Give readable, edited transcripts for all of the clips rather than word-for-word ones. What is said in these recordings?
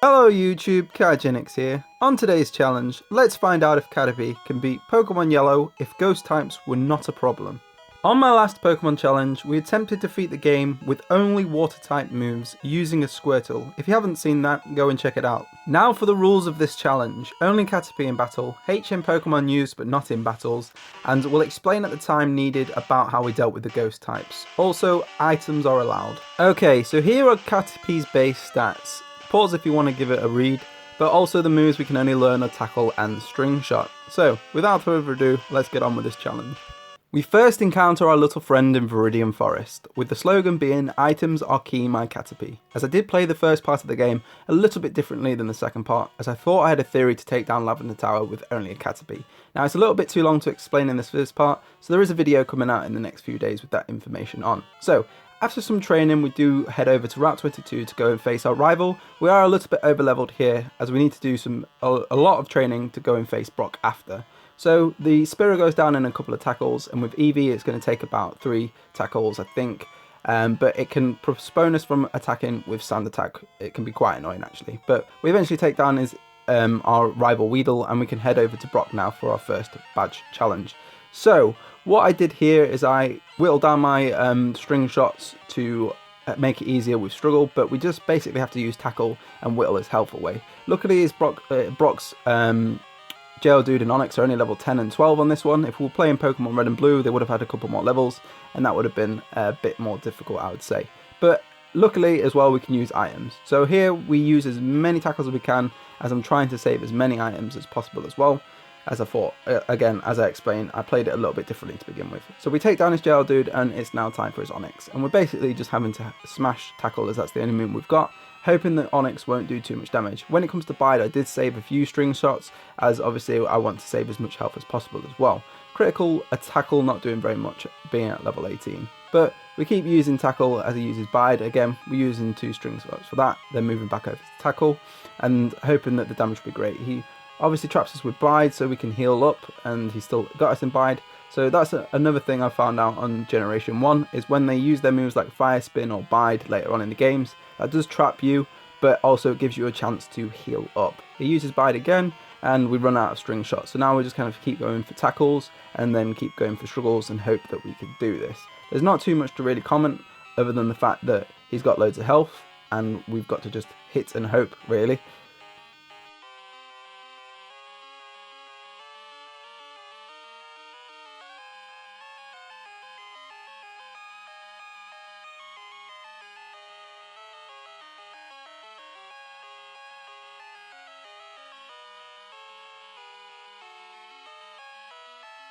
Hello YouTube, Onyx here. On today's challenge, let's find out if Caterpie can beat Pokemon Yellow if ghost types were not a problem. On my last Pokemon challenge, we attempted to defeat the game with only water type moves using a Squirtle. If you haven't seen that, go and check it out. Now for the rules of this challenge. Only Caterpie in battle, HM Pokemon used but not in battles, and we'll explain at the time needed about how we dealt with the ghost types. Also, items are allowed. Okay, so here are Caterpie's base stats. Pause if you want to give it a read, but also the moves we can only learn are Tackle and String Shot. So, without further ado, let's get on with this challenge. We first encounter our little friend in Viridian Forest, with the slogan being, "Items are key, my Caterpie." As I did play the first part of the game a little bit differently than the second part, as I thought I had a theory to take down Lavender Tower with only a Caterpie. Now it's a little bit too long to explain in this first part, so there is a video coming out in the next few days with that information on. So, after some training, we do head over to Route 22 to go and face our rival. We are a little bit over leveled here, as we need to do a lot of training to go and face Brock after. So the Spearow goes down in a couple of tackles, and with Eevee it's going to take about 3 tackles I think, but it can postpone us from attacking with Sand Attack. It can be quite annoying actually, but we eventually take down our rival Weedle, and we can head over to Brock now for our first badge challenge. So what I did here is I whittled down my string shots to make it easier with struggle, but we just basically have to use tackle and whittle his health away. Luckily his Brock's Geodude and Onyx are only level 10 and 12 on this one. If we were playing Pokemon Red and Blue, they would have had a couple more levels, and that would have been a bit more difficult, I would say. But luckily as well, we can use items. So here we use as many tackles as we can, as I'm trying to save as many items as possible as well. As I thought, again, as I explained, I played it a little bit differently to begin with. So we take down his Geodude, and it's now time for his Onyx. And we're basically just having to smash tackle, as that's the only move we've got, hoping that Onyx won't do too much damage. When it comes to Bide, I did save a few string shots, as obviously I want to save as much health as possible as well. Critical, a tackle not doing very much, being at level 18. But we keep using tackle as he uses Bide. Again, we're using 2 string shots for that, then moving back over to tackle, and hoping that the damage will be great. He obviously traps us with Bide so we can heal up, and he's still got us in Bide. So that's another thing I found out on Generation 1, is when they use their moves like Fire Spin or Bide later on in the games, that does trap you, but also it gives you a chance to heal up. He uses Bide again, and we run out of string shots. So now we just kind of keep going for tackles, and then keep going for struggles, and hope that we can do this. There's not too much to really comment, other than the fact that he's got loads of health, and we've got to just hit and hope, really.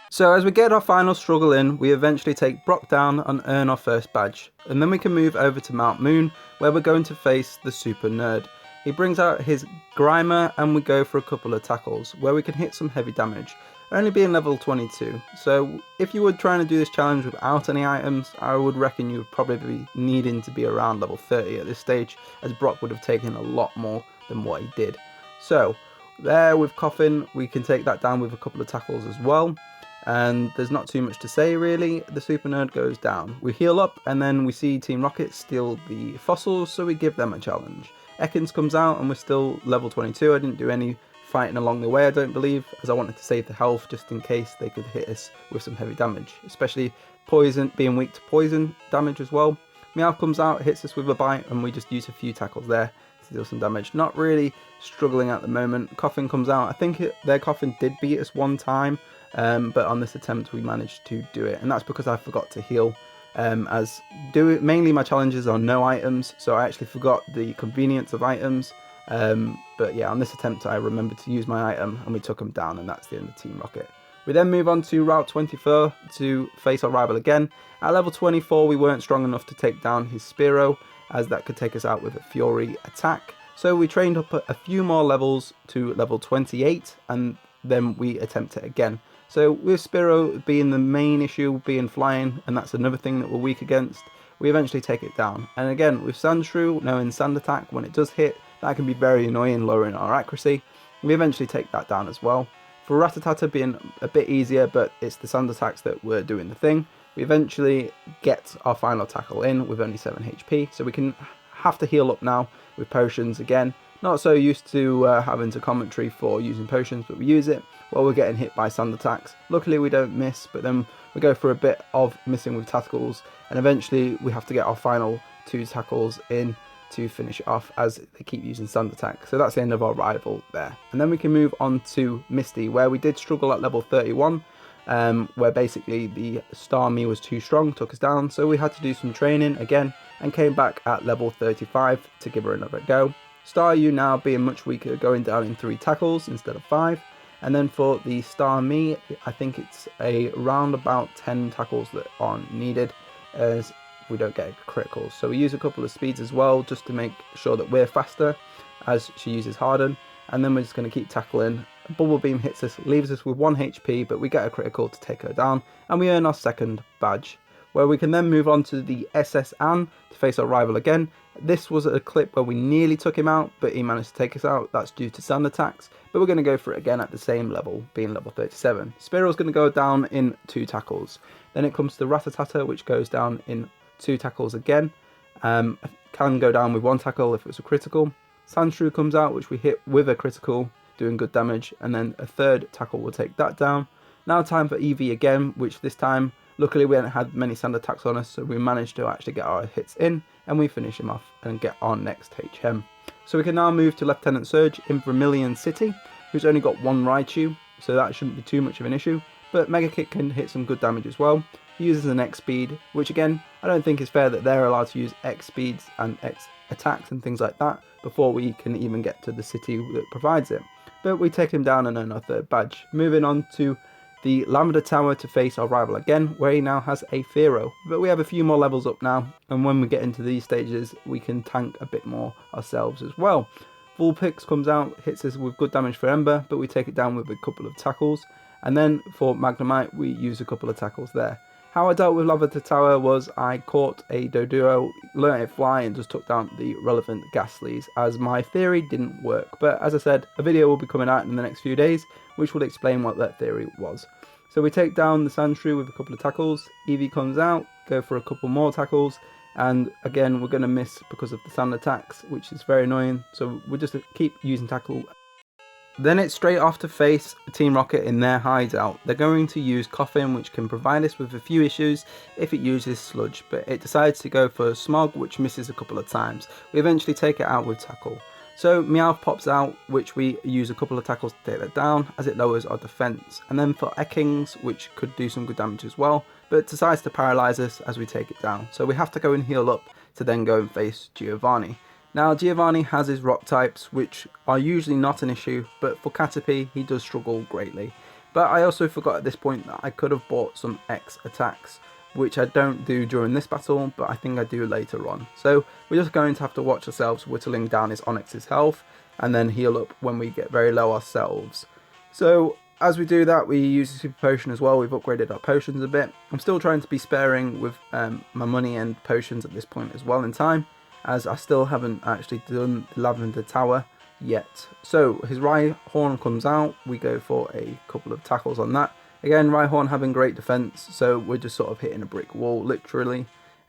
So as we get our final struggle in, we eventually take Brock down and earn our first badge. And then we can move over to Mount Moon, where we're going to face the Super Nerd. He brings out his Grimer, and we go for a couple of tackles, where we can hit some heavy damage, only being level 22. So if you were trying to do this challenge without any items, I would reckon you would probably be needing to be around level 30 at this stage, as Brock would have taken a lot more than what he did. So there with Coffin, we can take that down with a couple of tackles as well. And there's not too much to say really. The Super Nerd goes down. We heal up, and then we see Team Rocket steal the fossils, so we give them a challenge. Ekans comes out, and we're still level 22. I didn't do any fighting along the way, I don't believe, as I wanted to save the health just in case they could hit us with some heavy damage, especially poison, being weak to poison damage as well. Meowth comes out, hits us with a bite, and we just use a few tackles there to deal some damage. Not really struggling at the moment. Coffin comes out. I think their Coffin did beat us one time, but on this attempt we managed to do it, and that's because I forgot to heal. Mainly my challenges are no items, so I actually forgot the convenience of items. But yeah, on this attempt I remembered to use my item, and we took them down, and that's the end of Team Rocket. We then move on to Route 24 to face our rival again. At level 24 we weren't strong enough to take down his Spearow, as that could take us out with a Fury attack. So we trained up a few more levels to level 28, and then we attempt it again. So with Spearow being the main issue, being flying, and that's another thing that we're weak against, we eventually take it down. And again, with Sandshrew, knowing Sand Attack, when it does hit, that can be very annoying, lowering our accuracy. We eventually take that down as well. For Rattata being a bit easier, but it's the Sand Attacks that were doing the thing, we eventually get our final tackle in with only 7 HP, so we can have to heal up now with potions again. Not so used to having to commentary for using potions, but we use it while we're getting hit by sand attacks. Luckily we don't miss, but then we go for a bit of missing with tackles, and eventually we have to get our final 2 tackles in to finish it off as they keep using sand attack. So that's the end of our rival there. And then we can move on to Misty, where we did struggle at level 31, where basically the Star Me was too strong, took us down, so we had to do some training again and came back at level 35 to give her another go. Star You now being much weaker, going down in 3 tackles instead of 5. And then for the Star Me, I think it's around about 10 tackles that are needed, as we don't get criticals. So we use a couple of speeds as well, just to make sure that we're faster as she uses Harden. And then we're just going to keep tackling. A bubble beam hits us, leaves us with 1 HP, but we get a critical to take her down, and we earn our 2nd badge, where we can then move on to the SS Anne to face our rival again. This was a clip where we nearly took him out, but he managed to take us out. That's due to sand attacks, but we're going to go for it again at the same level, being level 37. Spiral's going to go down in 2 tackles. Then it comes to Rattata, which goes down in 2 tackles again. Can go down with 1 tackle if it's a critical. Sandshrew comes out, which we hit with a critical, doing good damage, and then a 3rd tackle will take that down. Now time for EV again, which this time, luckily we hadn't had many sand attacks on us, so we managed to actually get our hits in, and we finish him off and get our next HM. So we can now move to Leftenant Surge in Vermilion City, who's only got 1 Raichu, so that shouldn't be too much of an issue, but Mega Kick can hit some good damage as well. He uses an X speed, which again, I don't think is fair that they're allowed to use X speeds and X attacks and things like that before we can even get to the city that provides it. But we take him down and earn our 3rd badge. Moving on to the Lambda Tower to face our rival again, where he now has a Fearow. But we have a few more levels up now, and when we get into these stages, we can tank a bit more ourselves as well. Vulpix comes out, hits us with good damage for Ember, but we take it down with a couple of tackles. And then for Magnemite, we use a couple of tackles there. How I dealt with Lambda Tower was I caught a Doduo, learnt it fly, and just took down the relevant Ghastlies, as my theory didn't work. But as I said, a video will be coming out in the next few days, which will explain what that theory was. So we take down the Sandshrew with a couple of tackles, Eevee comes out, go for a couple more tackles, and again we're going to miss because of the sand attacks, which is very annoying, so we'll just keep using tackle. Then it's straight off to face Team Rocket in their hideout. They're going to use Coffin, which can provide us with a few issues if it uses Sludge, but it decides to go for Smog, which misses a couple of times. We eventually take it out with Tackle. So Meowth pops out, which we use a couple of tackles to take that down, as it lowers our defense. And then for Ekings, which could do some good damage as well, but it decides to paralyze us as we take it down. So we have to go and heal up to then go and face Giovanni. Now Giovanni has his rock types, which are usually not an issue, but for Caterpie he does struggle greatly. But I also forgot at this point that I could have bought some X attacks, which I don't do during this battle, but I think I do later on. So we're just going to have to watch ourselves whittling down his Onyx's health, and then heal up when we get very low ourselves. So as we do that, we use a super potion as well. We've upgraded our potions a bit. I'm still trying to be sparing with my money and potions at this point as well in time, as I still haven't actually done the Lavender Tower yet. So his Rhyhorn comes out, we go for a couple of tackles on that. Again, Rhyhorn having great defense, so we're just sort of hitting a brick wall, literally.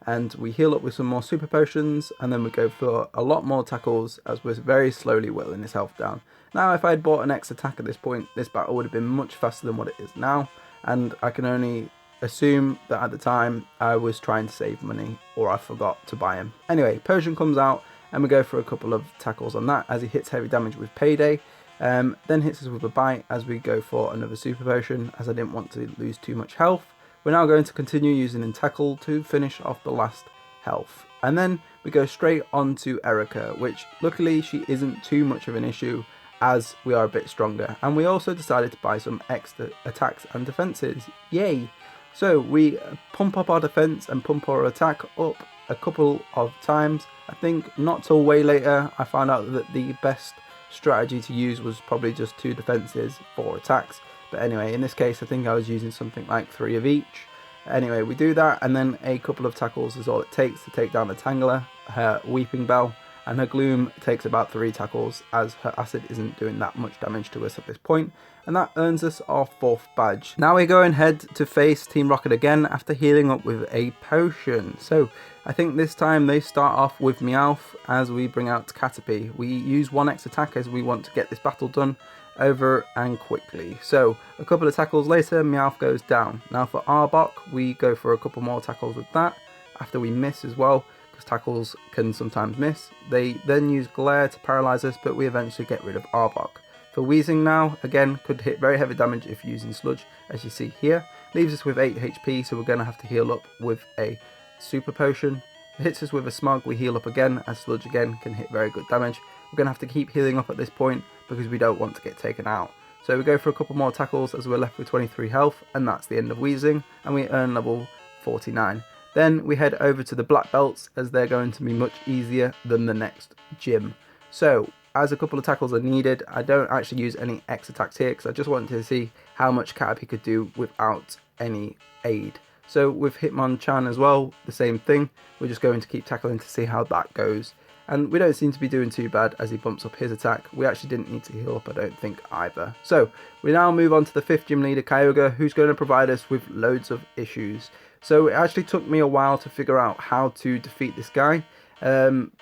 And we heal up with some more super potions, and then we go for a lot more tackles as we're very slowly whittling his health down. Now, if I had bought an X attack at this point, this battle would have been much faster than what it is now, and I can only assume that at the time I was trying to save money, or I forgot to buy him. Anyway, Potion comes out, and we go for a couple of tackles on that as he hits heavy damage with Payday. Then hits us with a bite as we go for another super potion, as I didn't want to lose too much health. We're now going to continue using Tackle to finish off the last health. And then we go straight on to Erica, which luckily she isn't too much of an issue as we are a bit stronger. And we also decided to buy some extra attacks and defenses. Yay! So we pump up our defense and pump our attack up a couple of times. I think not till way later I found out that the best strategy to use was probably just 2 defenses, 4 attacks. But anyway, in this case I think I was using something like 3 of each. Anyway, we do that, and then a couple of tackles is all it takes to take down the Tangler, her Weeping Bell, and her Gloom takes about 3 tackles as her Acid isn't doing that much damage to us at this point, and that earns us our 4th badge. Now we're going ahead to face Team Rocket again after healing up with a potion. So I think this time they start off with Meowth as we bring out Caterpie. We use 1x attack as we want to get this battle done over and quickly. So a couple of tackles later, Meowth goes down. Now for Arbok, we go for a couple more tackles with that after we miss as well, because tackles can sometimes miss. They then use Glare to paralyze us, but we eventually get rid of Arbok. For Wheezing now, again, could hit very heavy damage if using Sludge, as you see here. Leaves us with 8 HP, so we're going to have to heal up with a Super Potion. If it hits us with a Smog, we heal up again, as Sludge again can hit very good damage. We're going to have to keep healing up at this point, because we don't want to get taken out. So we go for a couple more tackles as we're left with 23 health, and that's the end of Wheezing, and we earn level 49. Then we head over to the Black Belts, as they're going to be much easier than the next gym. So as a couple of tackles are needed, I don't actually use any X attacks here because I just wanted to see how much Caterpie could do without any aid. So with Hitmonchan as well, the same thing. We're just going to keep tackling to see how that goes. And we don't seem to be doing too bad as he bumps up his attack. We actually didn't need to heal up, I don't think, either. So we now move on to the 5th gym leader, Cuyahoga, who's going to provide us with loads of issues. So it actually took me a while to figure out how to defeat this guy.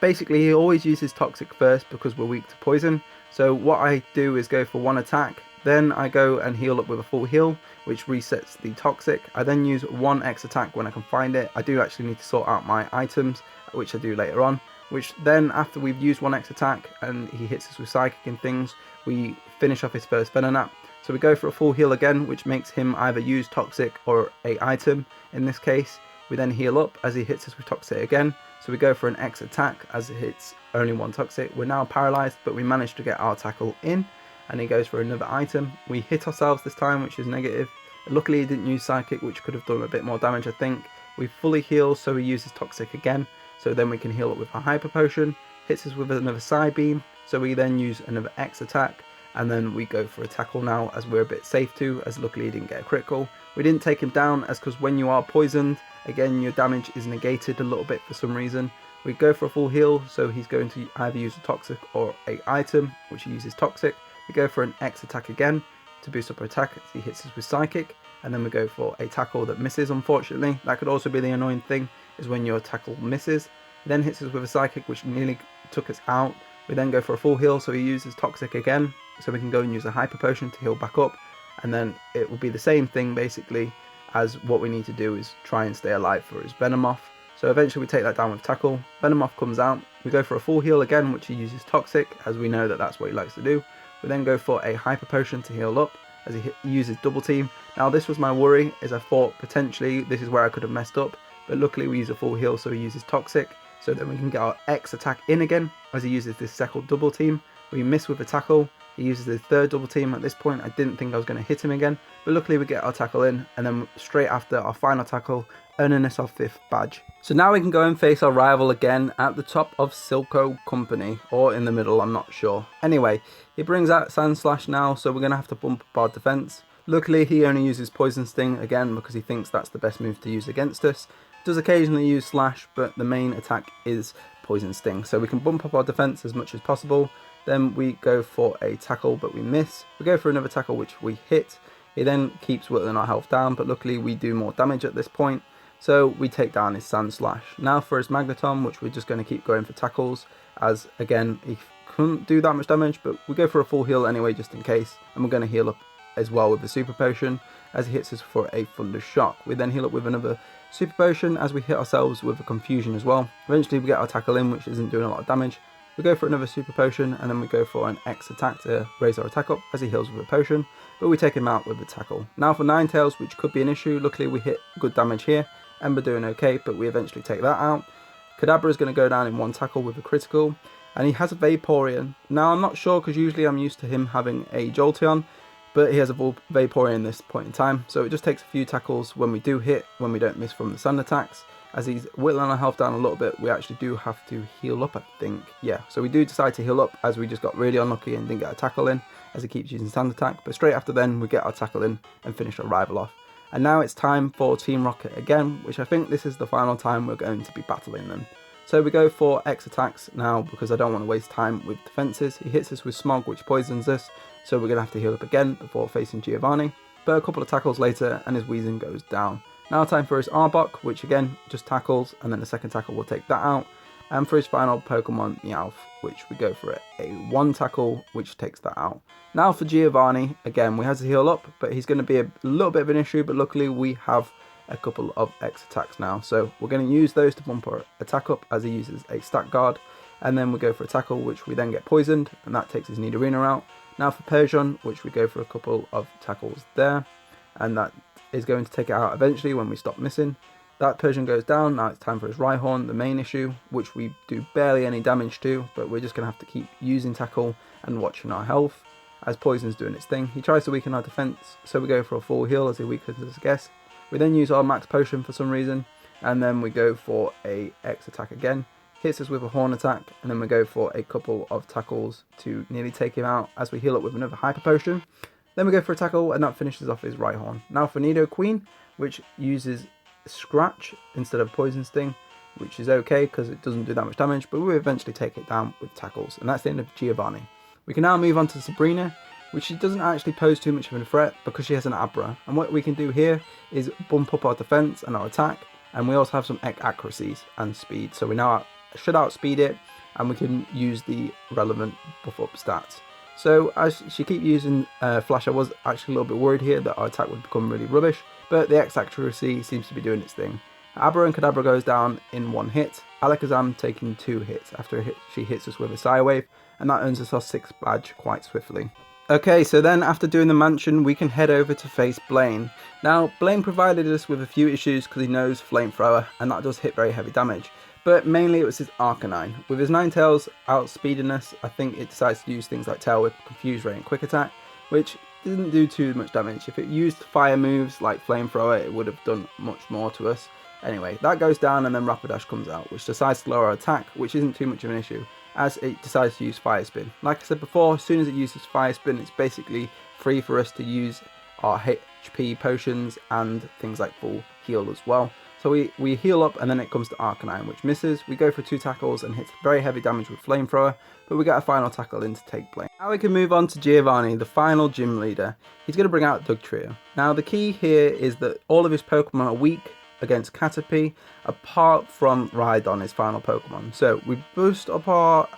Basically, he always uses Toxic first because we're weak to poison. So what I do is go for 1 attack, then I go and heal up with a full heal, which resets the Toxic. I then use 1 X attack when I can find it. I do actually need to sort out my items, which I do later on. Which then, after we've used 1 X attack and he hits us with Psychic and things, we finish off his first Venonat. So we go for a full heal again, which makes him either use Toxic or a item. In this case, we then heal up as he hits us with Toxic again. So we go for an X attack as it hits only 1 Toxic. We're now paralyzed, but we managed to get our tackle in, and he goes for another item. We hit ourselves this time, which is negative. Luckily he didn't use Psychic, which could have done a bit more damage, I think. We fully heal, so he uses Toxic again. So then we can heal up with a Hyper Potion. Hits us with another Side Beam, so we then use another X attack. And then we go for a tackle now, as we're a bit safe too, as luckily he didn't get a critical. We didn't take him down, as because when you are poisoned, again your damage is negated a little bit for some reason. We go for a full heal, so he's going to either use a Toxic or a item, which he uses Toxic. We go for an X attack again to boost up our attack as he hits us with Psychic. And then we go for a tackle that misses, unfortunately. That could also be the annoying thing, is when your tackle misses. He then hits us with a Psychic, which nearly took us out. We then go for a full heal, so he uses Toxic again, so we can go and use a Hyper Potion to heal back up. And then it will be the same thing basically, as what we need to do is try and stay alive for his Venomoth. So eventually we take that down with tackle. Venomoth comes out. We go for a full heal again, which he uses Toxic, as we know that that's what he likes to do. We then go for a Hyper Potion to heal up, as he uses Double Team. Now this was my worry, as I thought potentially this is where I could have messed up, but luckily we use a full heal, so he uses Toxic. So then we can get our X attack in again, as he uses this second Double Team. We miss with a tackle. He uses his 3rd Double Team. At this point I didn't think I was going to hit him again, but luckily we get our tackle in, and then straight after our final tackle, earning us our 5th badge. So now we can go and face our rival again at the top of Silco Company, or in the middle, I'm not sure. Anyway, he brings out Sand Slash now, so we're going to have to bump up our defense. Luckily he only uses Poison Sting again because he thinks that's the best move to use against us. Does occasionally use Slash, but the main attack is Poison Sting, so we can bump up our defense as much as possible. Then we go for a tackle, but we miss. We go for another tackle, which we hit. He then keeps whittling our health down, but luckily we do more damage at this point, so we take down his Sand Slash. Now for his Magneton, which we're just going to keep going for tackles, as again he couldn't do that much damage, but we go for a full heal anyway just in case, and we're going to heal up as well with the Super Potion as he hits us for a Thunder Shock. We then heal up with another Super Potion as we hit ourselves with a Confusion as well. Eventually we get our tackle in, which isn't doing a lot of damage. We go for another Super Potion, and then we go for an X attack to raise our attack up as he heals with a potion, but we take him out with a tackle. Now for Ninetales, which could be an issue. Luckily we hit good damage here. Ember doing okay, but we eventually take that out. Kadabra is going to go down in 1 tackle with a critical, and he has a Vaporeon. Now I'm not sure, because usually I'm used to him having a Jolteon, but he has a Vaporeon this point in time, so it just takes a few tackles when we do hit, when we don't miss from the sand attacks. As he's whittling our health down a little bit, we actually do have to heal up, I think. Yeah, so we do decide to heal up, as we just got really unlucky and didn't get a tackle in, as he keeps using sand attack. But straight after then, we get our tackle in and finish our rival off. And now it's time for Team Rocket again, which I think this is the final time we're going to be battling them. So we go for X attacks now because I don't want to waste time with defences. He hits us with Smog, which poisons us, so we're going to have to heal up again before facing Giovanni. But a couple of tackles later and his Wheezing goes down. Now time for his Arbok, which again just tackles, and then the second tackle will take that out. And for his final Pokemon, Meowth, which we go for a 1 tackle, which takes that out. Now for Giovanni, again we have to heal up, but he's going to be a little bit of an issue, but luckily we have a couple of X attacks now. So we're going to use those to bump our attack up as he uses a Stack Guard. And then we go for a tackle, which we then get poisoned, and that takes his Nidorina out. Now for Persian, which we go for a couple of tackles there, and that is going to take it out eventually when we stop missing. That Persian goes down. Now it's time for his Rhyhorn, the main issue, which we do barely any damage to, but we're just going to have to keep using tackle and watching our health as Poison's doing its thing. He tries to weaken our defense, so we go for a full heal as he weakens his guess. We then use our max potion for some reason, and then we go for a X attack again. Hits us with a Horn attack, and then we go for a couple of tackles to nearly take him out as we heal up with another Hyper Potion. Then we go for a tackle, and that finishes off his Rhyhorn. Now for Nidoqueen, which uses Scratch instead of Poison Sting, which is okay because it doesn't do that much damage, but we'll eventually take it down with tackles, and that's the end of Giovanni. We can now move on to Sabrina, which she doesn't actually pose too much of a threat because she has an Abra, and what we can do here is bump up our defense and our attack, and we also have some accuracies and speed, so we now should outspeed it, and we can use the relevant buff up stats. So as she keeps using Flash, I was actually a little bit worried here that our attack would become really rubbish, but the X accuracy seems to be doing its thing. Abra and Kadabra goes down in 1 hit, Alakazam taking 2 hits after she hits us with a Psy Wave, and that earns us our 6th badge quite swiftly. Okay, so then after doing the mansion, we can head over to face Blaine. Now, Blaine provided us with a few issues because he knows Flamethrower, and that does hit very heavy damage. But mainly it was his Arcanine. With his Ninetales outspeeding us, I think it decides to use things like Tail Whip, Confuse Ray and Quick Attack, which didn't do too much damage. If it used fire moves like Flamethrower, it would have done much more to us. Anyway, that goes down and then Rapidash comes out, which decides to lower our attack, which isn't too much of an issue, as it decides to use Fire Spin. Like I said before, as soon as it uses Fire Spin, it's basically free for us to use our HP potions and things like full heal as well. So we heal up and then it comes to Arcanine, which misses. We go for 2 tackles and hits very heavy damage with Flamethrower, but we get a final tackle in to take Blaine. Now we can move on to Giovanni, the final gym leader. He's going to bring out Dugtrio. Now the key here is that all of his Pokemon are weak against Caterpie, apart from Rhydon, his final Pokemon. So we boost up our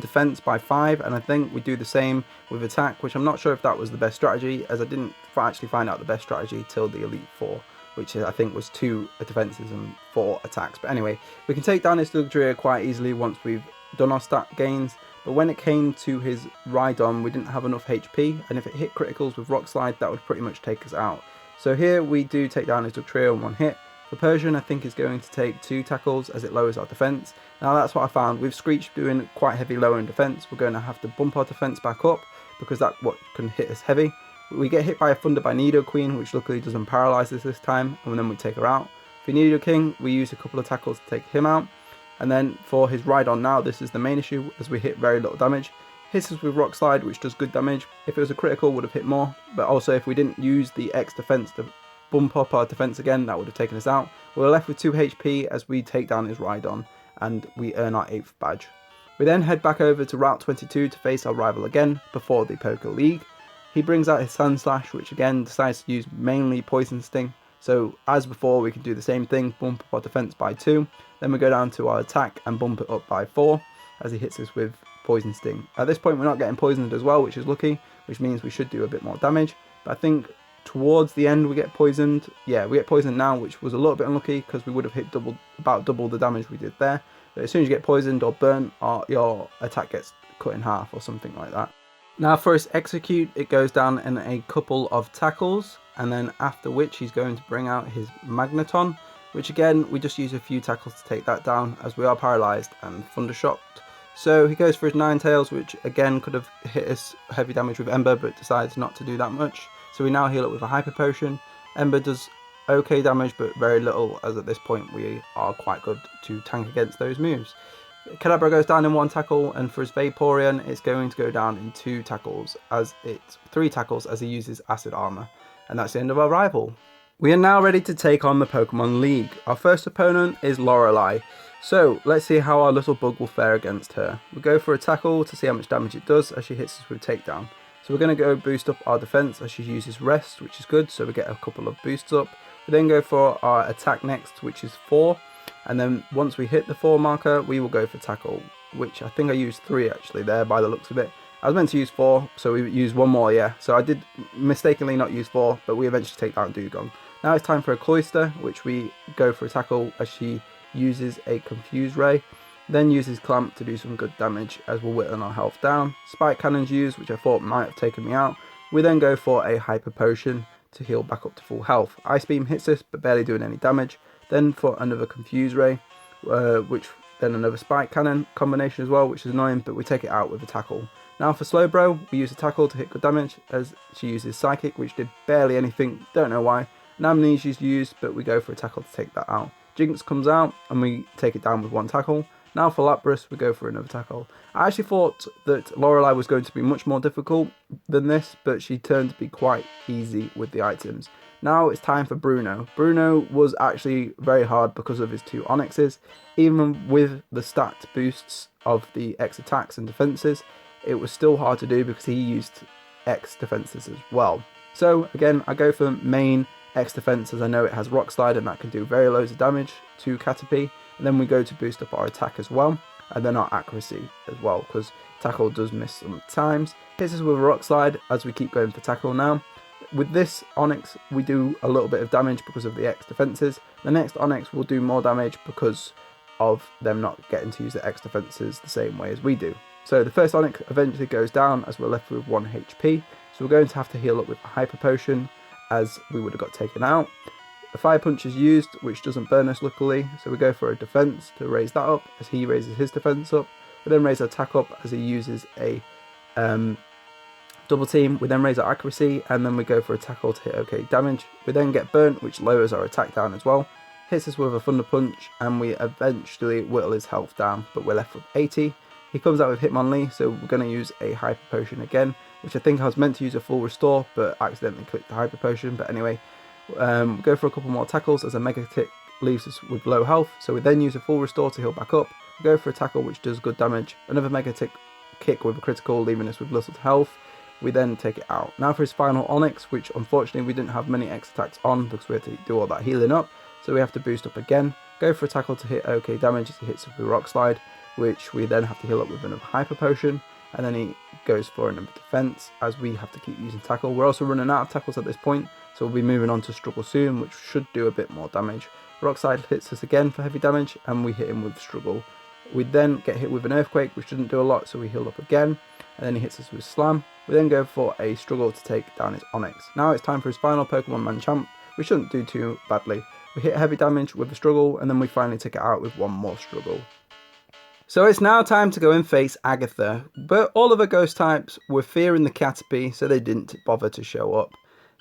defense by 5, and I think we do the same with attack, which I'm not sure if that was the best strategy, as I didn't actually find out the best strategy till the Elite Four, which I think was 2 defenses and 4 attacks. But anyway, we can take down his Dugtrio quite easily once we've done our stat gains. But when it came to his Rhydon, we didn't have enough HP, and if it hit criticals with Rock Slide, that would pretty much take us out. So here we do take down his Dugtrio in 1 hit. The Persian, I think, is going to take 2 tackles as it lowers our defense. Now that's what I found. With Screech doing quite heavy lowering defense, we're going to have to bump our defense back up because that's what can hit us heavy. We get hit by a Thunder by Nidoqueen, which luckily doesn't paralyze us this time, and then we take her out. For Nidoking, we use a couple of tackles to take him out. And then for his Rhydon now, this is the main issue, as we hit very little damage. Hits us with Rock Slide, which does good damage. If it was a critical, would have hit more, but also if we didn't use the X defense to bump up our defense again, that would have taken us out. We're left with 2 HP as we take down his Rhydon, and we earn our 8th badge. We then head back over to Route 22 to face our rival again before the Poké League. He brings out his Sandslash, which again decides to use mainly Poison Sting. So as before, we can do the same thing, bump up our defense by 2. Then we go down to our attack and bump it up by 4 as he hits us with Poison Sting. At this point, we're not getting poisoned as well, which is lucky, which means we should do a bit more damage. But I think towards the end we get poisoned. Yeah, we get poisoned now, which was a little bit unlucky because we would have hit about double the damage we did there. But as soon as you get poisoned or burnt, your attack gets cut in half or something like that. Now for his Execute, it goes down in a couple of tackles, and then after which he's going to bring out his Magneton, which again, we just use a few tackles to take that down as we are paralysed and Thundershocked. So he goes for his Ninetales, which again could have hit us heavy damage with Ember, but decides not to do that much. So we now heal it with a Hyper Potion. Ember does okay damage, but very little, as at this point we are quite good to tank against those moves. Kadabra goes down in 1 tackle, and for his Vaporeon, it's going to go down in 2 tackles, as it's 3 tackles as he uses Acid Armor. And that's the end of our rival. We are now ready to take on the Pokemon League. Our first opponent is Lorelei. So let's see how our little bug will fare against her. We'll go for a tackle to see how much damage it does as she hits us with takedown. So we're going to go boost up our defense as she uses rest, which is good, so we get a couple of boosts up. We then go for our attack next, which is 4, and then once we hit the 4 marker, we will go for tackle, which I think I used 3 actually there by the looks of it. I was meant to use 4, so we used 1 more, yeah. So I did mistakenly not use 4, but we eventually take down Dugong. Now it's time for a Cloister, which we go for a tackle as she uses a Confuse Ray, then uses Clamp to do some good damage as we're whittling our health down. Spike Cannon's used, which I thought might have taken me out. We then go for a Hyper Potion to heal back up to full health. Ice Beam hits us, but barely doing any damage. Then for another Confuse Ray, which then another Spike Cannon combination as well, which is annoying, but we take it out with a tackle. Now for Slowbro, we use a tackle to hit good damage as she uses Psychic, which did barely anything, don't know why. An Amnesia's used, but we go for a tackle to take that out. Jinx comes out and we take it down with 1 tackle. Now for Lapras, we go for another tackle. I actually thought that Lorelei was going to be much more difficult than this, but she turned to be quite easy with the items. Now it's time for Bruno. Bruno was actually very hard because of his 2 Onyxes. Even with the stat boosts of the X attacks and defenses, it was still hard to do because he used X defenses as well. So again, I go for main X defense as I know it has Rock Slide and that can do very loads of damage to Caterpie. And then we go to boost up our attack as well, and then our accuracy as well, because tackle does miss sometimes. Hits us with a Rock Slide as we keep going for tackle now. With this Onyx, we do a little bit of damage because of the X defenses. The next Onyx will do more damage because of them not getting to use the X defenses the same way as we do. So the first Onyx eventually goes down as we're left with 1 HP. So we're going to have to heal up with a Hyper Potion as we would have got taken out. A Fire Punch is used, which doesn't burn us luckily, so we go for a defense to raise that up as he raises his defense up. We then raise our attack up as he uses a double team. We then raise our accuracy and then we go for a tackle to hit okay damage. We then get burnt, which lowers our attack down as well. Hits us with a Thunder Punch and we eventually whittle his health down, but we're left with 80. He comes out with Hitmonlee, so we're going to use a Hyper Potion again, which I think I was meant to use a full restore, but accidentally clicked the Hyper Potion. But anyway, go for a couple more tackles as a Mega Tick leaves us with low health, so we then use a full restore to heal back up. We go for a tackle which does good damage, another Mega Tick kick with a critical leaving us with little health. We then take it out. Now for his final Onyx, which unfortunately we didn't have many X attacks on because we had to do all that healing up, so we have to boost up again. Go for a tackle to hit okay damage as he hits us with Rock Slide, which we then have to heal up with another Hyper Potion, and then he goes for another defense as we have to keep using tackle. We're also running out of tackles at this point, so we'll be moving on to Struggle soon, which should do a bit more damage. Rock Slide hits us again for heavy damage and we hit him with Struggle. We then get hit with an Earthquake, which doesn't do a lot, so we heal up again, and then he hits us with Slam. We then go for a Struggle to take down his Onyx. Now it's time for his final Pokemon Machamp. We shouldn't do too badly. We hit heavy damage with a Struggle and then we finally take it out with 1 more Struggle. So it's now time to go and face Agatha, but all of her ghost types were fearing the Caterpie, so they didn't bother to show up.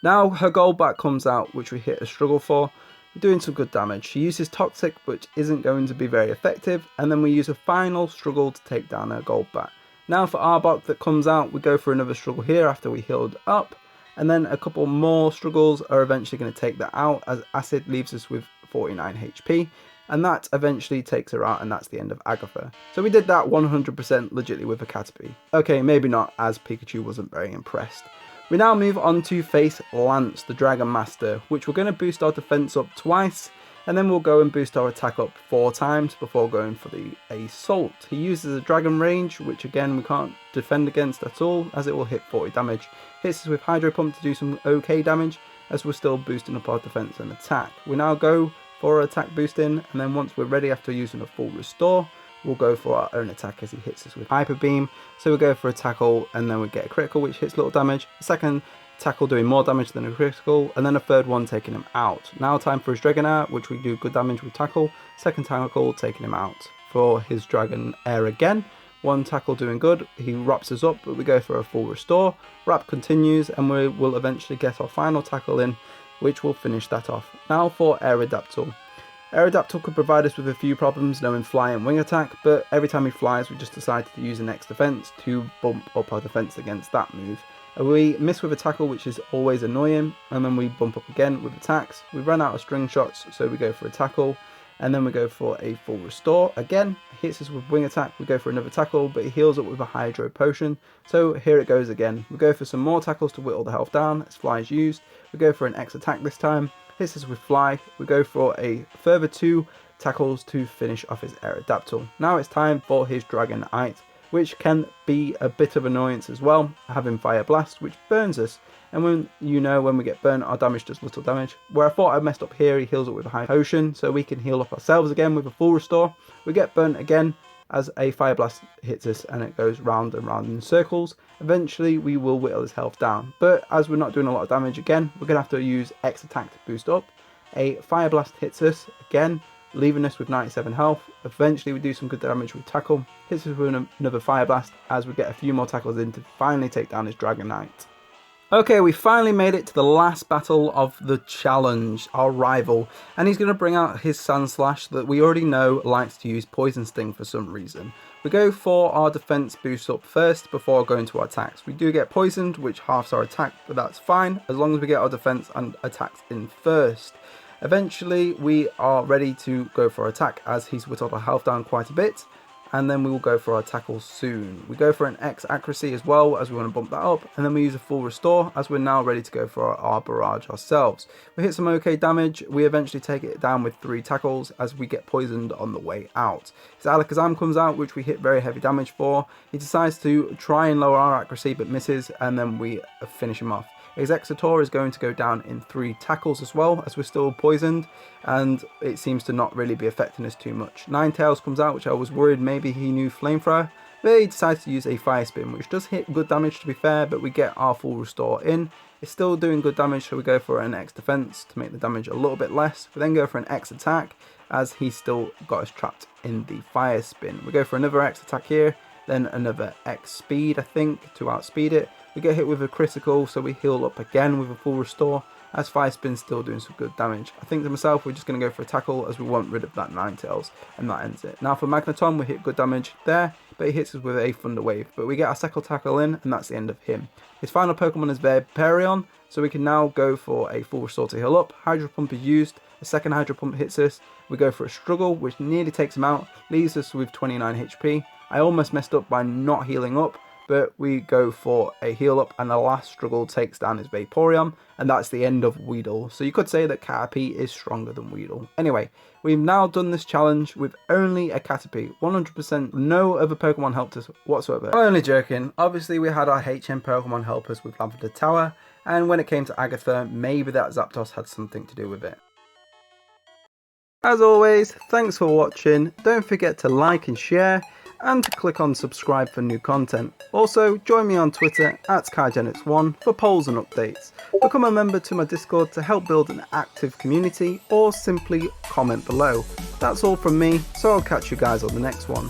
Now her Golbat comes out, which we hit a Struggle for. We're doing some good damage. She uses Toxic, which isn't going to be very effective, and then we use a final Struggle to take down her Golbat. Now for Arbok that comes out, we go for another Struggle here after we healed up, and then a couple more Struggles are eventually going to take that out as Acid leaves us with 49 HP. And that eventually takes her out, and that's the end of Agatha. So we did that 100% legitly with a Caterpie. Okay, maybe not, as Pikachu wasn't very impressed. We now move on to face Lance, the Dragon Master, which we're going to boost our defense up twice, and then we'll go and boost our attack up 4 times before going for the Assault. He uses a Dragon Range, which again we can't defend against at all, as it will hit 40 damage. Hits us with Hydro Pump to do some okay damage, as we're still boosting up our defense and attack. We now go for attack boosting, and then once we're ready after using a full restore, we'll go for our own attack as he hits us with Hyper Beam. So we go for a tackle and then we get a critical which hits little damage, a second tackle doing more damage than a critical, and then a third one taking him out. Now time for his Dragonair, which we do good damage with tackle, second tackle taking him out. For his Dragonair again, 1 tackle doing good, he wraps us up, but we go for a full restore. Wrap continues and we will eventually get our final tackle in, which will finish that off. Now for Aerodactyl. Aerodactyl could provide us with a few problems knowing fly and wing attack, but every time he flies we just decided to use an X defense to bump up our defense against that move. We miss with a tackle, which is always annoying, and then we bump up again with attacks. We run out of string shots, so we go for a tackle, and then we go for a full restore. Again, hits us with wing attack, we go for another tackle, but he heals up with a hydro potion. So here it goes again. We go for some more tackles to whittle the health down as fly is used. We go for an X attack this time, hits us with fly. We go for a further 2 tackles to finish off his Aerodactyl. Now it's time for his Dragonite, which can be a bit of annoyance as well, having Fire Blast, which burns us. And when we get burnt, our damage does little damage. Where I thought I messed up here, he heals up with a high potion, so we can heal up ourselves again with a full restore. We get burnt again as a Fire Blast hits us, and it goes round and round in circles. Eventually, we will whittle his health down. But as we're not doing a lot of damage again, we're going to have to use X attack to boost up. A Fire Blast hits us again, leaving us with 97 health. Eventually we do some good damage with tackle, hits us with another Fire Blast as we get a few more tackles in to finally take down his Dragonite. Okay, we finally made it to the last battle of the challenge, our rival, and he's going to bring out his Sandslash that we already know likes to use Poison Sting for some reason. We go for our defense boost up first before going to our attacks. We do get poisoned, which halves our attack, but that's fine as long as we get our defense and attacks in first. Eventually we are ready to go for our attack as he's whittled our health down quite a bit, and then we will go for our tackle soon. We go for an X accuracy as well as we want to bump that up, and then we use a full restore as we're now ready to go for our barrage ourselves. We hit some okay damage, we eventually take it down with 3 tackles as we get poisoned on the way out. His Alakazam comes out, which we hit very heavy damage for. He decides to try and lower our accuracy but misses, and then we finish him off. His Executor is going to go down in 3 tackles as well as we're still poisoned, and it seems to not really be affecting us too much. Ninetales comes out, which I was worried maybe he knew Flamethrower, but he decides to use a Fire Spin, which does hit good damage to be fair, but we get our full restore in. It's still doing good damage, so we go for an X defense to make the damage a little bit less. We then go for an X attack as he's still got us trapped in the Fire Spin. We go for another X attack here, then another X speed I think to outspeed it. We get hit with a critical, so we heal up again with a full restore as Fire Spin's still doing some good damage. I think to myself we're just going to go for a tackle as we want rid of that Ninetales, and that ends it. Now for Magneton, we hit good damage there, but he hits us with a Thunder Wave, but we get our second tackle in, and that's the end of him. His final Pokemon is Vaporeon, so we can now go for a full restore to heal up. Hydro Pump is used, a second Hydro Pump hits us, we go for a Struggle which nearly takes him out, leaves us with 29 HP. I almost messed up by not healing up, but we go for a heal up, and the last Struggle takes down his Vaporeon, and that's the end of Weedle. So you could say that Caterpie is stronger than Weedle. Anyway, we've now done this challenge with only a Caterpie. 100% no other Pokemon helped us whatsoever. I'm only joking. Obviously we had our HM Pokemon help us with Lambda Tower, and when it came to Agatha, maybe that Zapdos had something to do with it. As always, thanks for watching. Don't forget to like and share, and to click on subscribe for new content. Also, join me on Twitter @KaiGenix1 for polls and updates. Become a member to my Discord to help build an active community, or simply comment below. That's all from me, so I'll catch you guys on the next one.